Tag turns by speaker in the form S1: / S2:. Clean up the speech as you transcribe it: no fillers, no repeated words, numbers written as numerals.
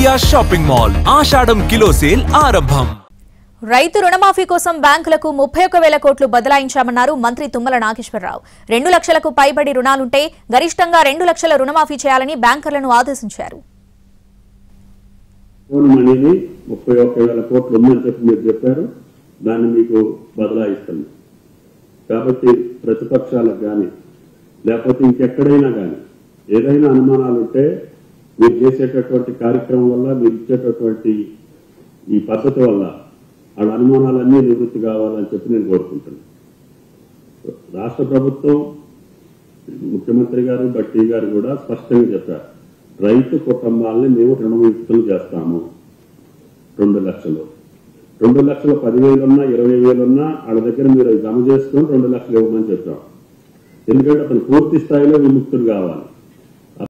S1: India shopping mall ఆషాఢం kilo sale ఆరంభం.
S2: రైతు రుణమాఫీ కోసం బ్యాంకులకు 31,000 కోట్లు బదలాయించామన్నారు మంత్రి తుమ్మల నాగేశ్వరరావు. 2 లక్షలకు పైబడి రుణాలుంటే గరిష్టంగా 2 లక్షల రుణమాఫీ చేయాలని బ్యాంకర్లను ఆదేశించారు.
S3: 31,000 కోట్లు ఉందని చెప్పి మీరు చెప్పారు, దాన్ని మీకు బదలాయిస్తుంది. కాబట్టి ప్రతిపక్షాలకు కానీ లేకపోతే ఇంకెక్కడైనా కానీ ఏదైనా అనుమానాలుంటే మీరు చేసేటటువంటి కార్యక్రమం వల్ల, మీరు ఇచ్చేటటువంటి ఈ పద్ధతి వల్ల వాళ్ళ అనుమానాలన్నీ నివృత్తి కావాలని చెప్పి నేను కోరుకుంటున్నాను. రాష్ట్ర ప్రభుత్వం, ముఖ్యమంత్రి గారు, బట్టి గారు కూడా స్పష్టంగా చెప్పారు, రైతు కుటుంబాలని మేము రుణముక్తులు చేస్తాము. 2 లక్షలు 10,000 ఉన్నా 20,000 ఉన్నా వాళ్ళ దగ్గర మీరు జమ చేసుకుని 2 లక్షలు ఇవ్వమని చెప్పాం. ఎందుకంటే అతను పూర్తి స్థాయిలో విముక్తులు కావాలి.